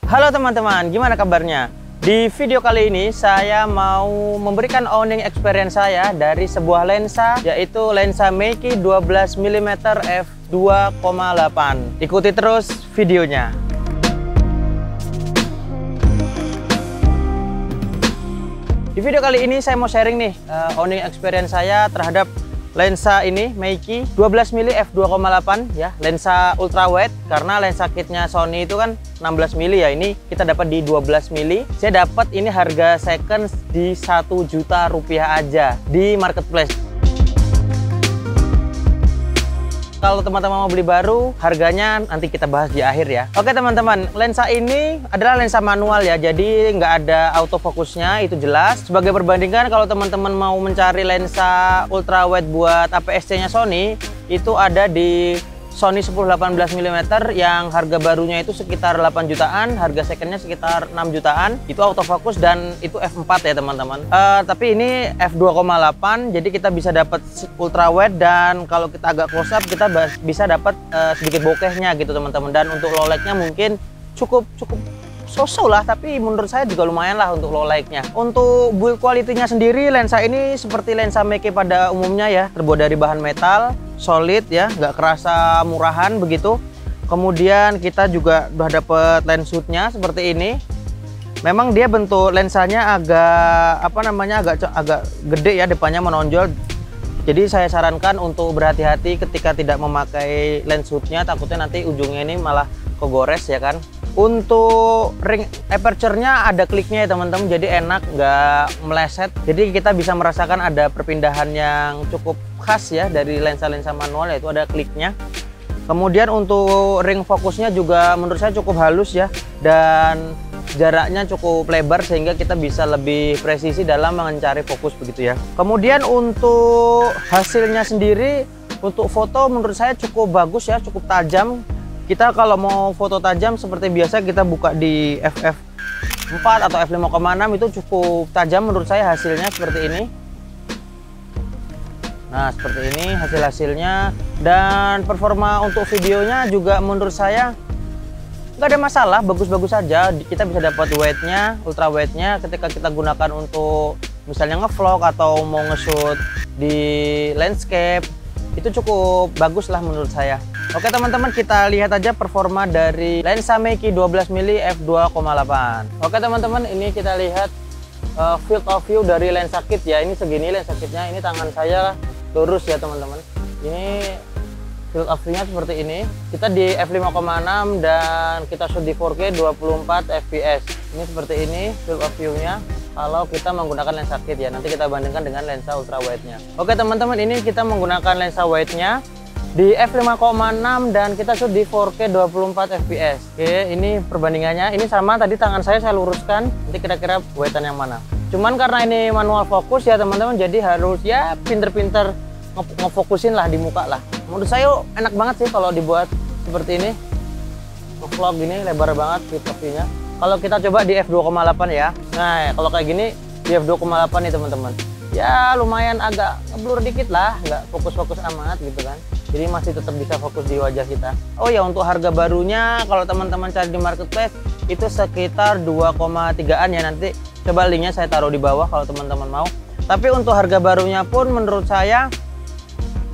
Halo teman-teman, gimana kabarnya? Di video kali ini saya mau memberikan owning experience saya dari sebuah lensa, yaitu lensa Meiki 12mm f2.8. Ikuti terus videonya. Di video kali ini saya mau sharing nih owning experience saya terhadap lensa ini Meiki 12mm f2.8 ya, lensa ultrawide, karena lensa kitnya Sony itu kan 16mm ya, ini kita dapat di 12mm. Saya dapat ini harga second di 1 juta rupiah aja di marketplace. Kalau teman-teman mau beli baru, harganya nanti kita bahas di akhir ya. Oke teman-teman, lensa ini adalah lensa manual ya, jadi nggak ada autofokusnya, itu jelas. Sebagai perbandingan, kalau teman-teman mau mencari lensa ultrawide buat APS-C-nya Sony, itu ada di Sony 10-18mm yang harga barunya itu sekitar 8 jutaan, harga secondnya sekitar 6 jutaan. Itu autofokus dan itu f4 ya teman-teman. Tapi ini f2.8, jadi kita bisa dapat ultrawide, dan kalau kita agak close up kita bisa dapat sedikit bokehnya gitu teman-teman. Dan untuk low light-nya mungkin cukup so-so lah, tapi menurut saya juga lumayan lah untuk low light-nya. Untuk build quality-nya sendiri, lensa ini seperti lensa Meiki pada umumnya ya, terbuat dari bahan metal, solid ya, nggak kerasa murahan begitu. Kemudian kita juga udah dapet lens hood-nya seperti ini. Memang dia bentuk lensanya agak agak gede ya, depannya menonjol. Jadi saya sarankan untuk berhati-hati ketika tidak memakai lens hood-nya, takutnya nanti ujungnya ini malah kegores ya kan. Untuk ring aperture-nya ada kliknya ya teman-teman, jadi enak, nggak meleset. Jadi kita bisa merasakan ada perpindahan yang cukup khas ya dari lensa-lensa manual, yaitu ada kliknya. Kemudian untuk ring fokusnya juga menurut saya cukup halus ya, dan jaraknya cukup lebar sehingga kita bisa lebih presisi dalam mencari fokus begitu ya. Kemudian untuk hasilnya sendiri, untuk foto menurut saya cukup bagus ya, cukup tajam. Kita kalau mau foto tajam seperti biasa kita buka di f4 atau f5.6, itu cukup tajam menurut saya hasilnya seperti ini. Nah seperti ini hasil-hasilnya, dan performa untuk videonya juga menurut saya nggak ada masalah, bagus-bagus saja. Kita bisa dapat wide-nya, ultra wide-nya ketika kita gunakan untuk misalnya ngevlog atau mau nge-shoot di landscape, itu cukup bagus lah menurut saya. Oke teman-teman, kita lihat aja performa dari lensa Meiki 12mm f2.8. Oke teman-teman, ini kita lihat field of view dari lensa kit ya. Ini segini lensa kitnya, ini tangan saya lurus ya teman-teman. Ini field of view-nya seperti ini. Kita di f5.6 dan kita shoot di 4K 24 fps. Ini seperti ini field of view-nya kalau kita menggunakan lensa kit ya. Nanti kita bandingkan dengan lensa ultra wide-nya. Oke teman-teman, ini kita menggunakan lensa wide-nya di f5.6 dan kita shoot di 4K 24 fps. Oke, ini perbandingannya. Ini sama tadi tangan saya luruskan. Nanti kira-kira wide-an yang mana. Cuman karena ini manual fokus ya teman-teman, jadi harus ya pinter-pinter ngefokusin lah di muka lah. Menurut saya enak banget sih kalau dibuat seperti ini. Vlog gini lebar banget field of view-nya. Kalau kita coba di f2.8 ya. Nah, kalau kayak gini di f2.8 nih teman-teman. Ya lumayan agak blur dikit lah, nggak fokus-fokus amat gitu kan. Jadi masih tetap bisa fokus di wajah kita. Oh ya, untuk harga barunya kalau teman-teman cari di marketplace itu sekitar 2,3-an ya. Nanti coba linknya saya taruh di bawah kalau teman-teman mau. Tapi untuk harga barunya pun menurut saya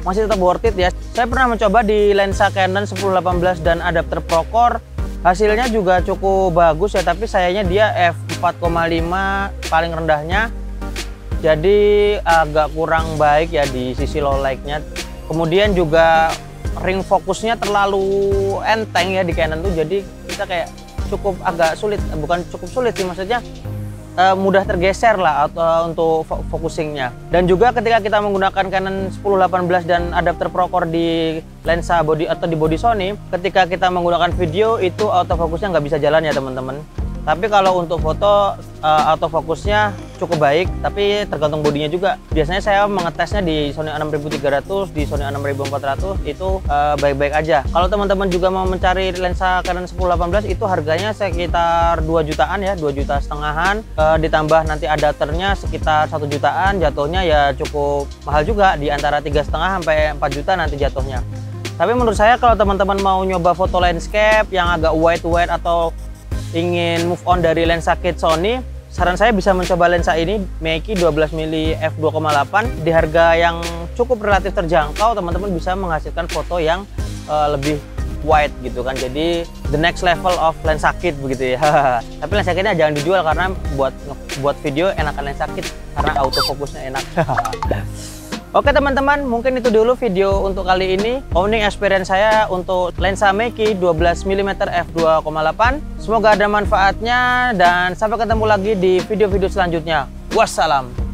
masih tetap worth it ya. Saya pernah mencoba di lensa Canon 10-18 dan adapter Procore. Hasilnya juga cukup bagus ya, tapi sayangnya dia f4,5 paling rendahnya. Jadi agak kurang baik ya di sisi low light-nya. Kemudian juga ring fokusnya terlalu enteng ya di Canon tuh, jadi kita kayak cukup agak sulit, bukan cukup sulit sih maksudnya, mudah tergeser lah atau untuk focusingnya. Dan juga ketika kita menggunakan Canon 10-18 dan adapter Procore di lensa body atau di body Sony, ketika kita menggunakan video itu autofokusnya nggak bisa jalan ya teman-teman. Tapi kalau untuk foto autofokusnya cukup baik, tapi tergantung bodinya juga. Biasanya saya mengetesnya di Sony A6300, di Sony A6400 itu baik-baik aja. Kalau teman-teman juga mau mencari lensa Canon 10-18 itu harganya sekitar 2 jutaan ya, 2,5 jutaan. Ditambah nanti adapternya sekitar 1 jutaan, jatuhnya ya cukup mahal juga, di antara 3,5 sampai 4 juta nanti jatuhnya. Tapi menurut saya kalau teman-teman mau nyoba foto landscape yang agak wide atau ingin move on dari lensa kit Sony, saran saya bisa mencoba lensa ini, Meiki 12mm f2.8 di harga yang cukup relatif terjangkau. Teman-teman bisa menghasilkan foto yang lebih wide gitu kan, jadi the next level of lensa kit begitu ya. Tapi lensa kitnya jangan dijual karena buat video enakan lensa kit karena autofokusnya enak. Oke teman-teman, mungkin itu dulu video untuk kali ini, owning experience saya untuk lensa Meiki 12mm f2.8. Semoga ada manfaatnya dan sampai ketemu lagi di video-video selanjutnya. Wassalam.